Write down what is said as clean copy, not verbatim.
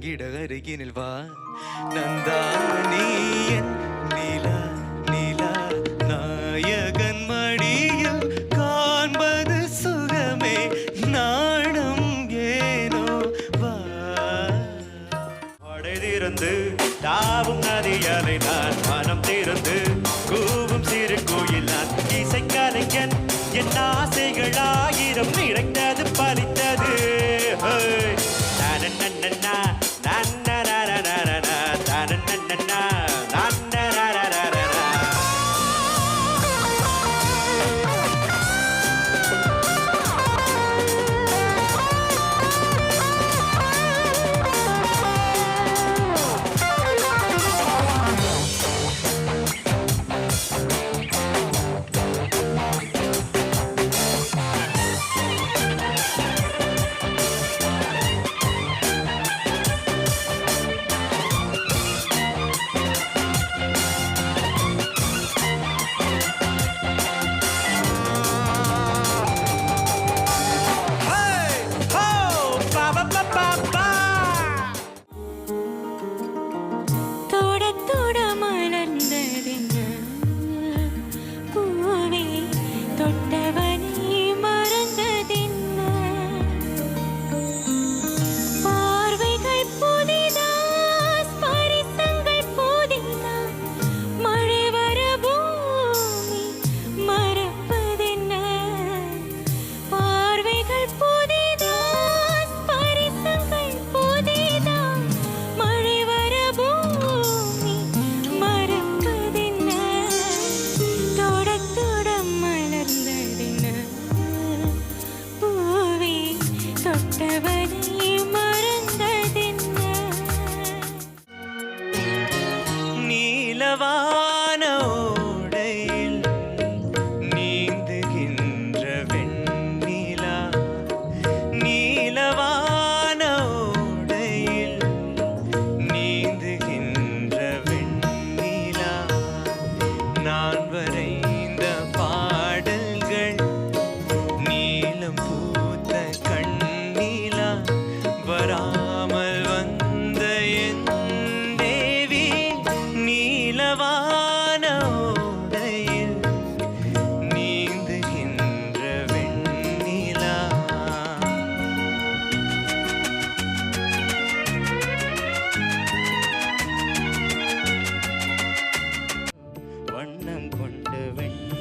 வணங்கிட அருகினில் வா நந்தானி என் நிலா நிலா நாயகன் மடியில் காண்பது சுகமே நாணம் ஏனோ வா திறந்து தாவும் நதியாலை நான் மனம் திறந்து கூவும் சிறு கோயில் நான் இசைக்கலைஞன் என் ஆசைகள் ஆயிரம் நினைத்தது பலித்தது நன்னன்னா நன்னரரரரரா நன்னன்னா நன்னரரரரரா நீலவான ஓடையில் நீந்துகின்ற வெண்ணிலா நீலவான ஓடையில் நீந்துகின்ற வெண்ணிலா நான் வரைந்த பாடல்கள் நீலம் பூத்த கண்ணிலா வராமல் வந்த என் தேவி நீலவான ஓடையில் நீந்துகின்ற வெண்ணிலா வண்ணம் கொண்ட வெண்ணிலா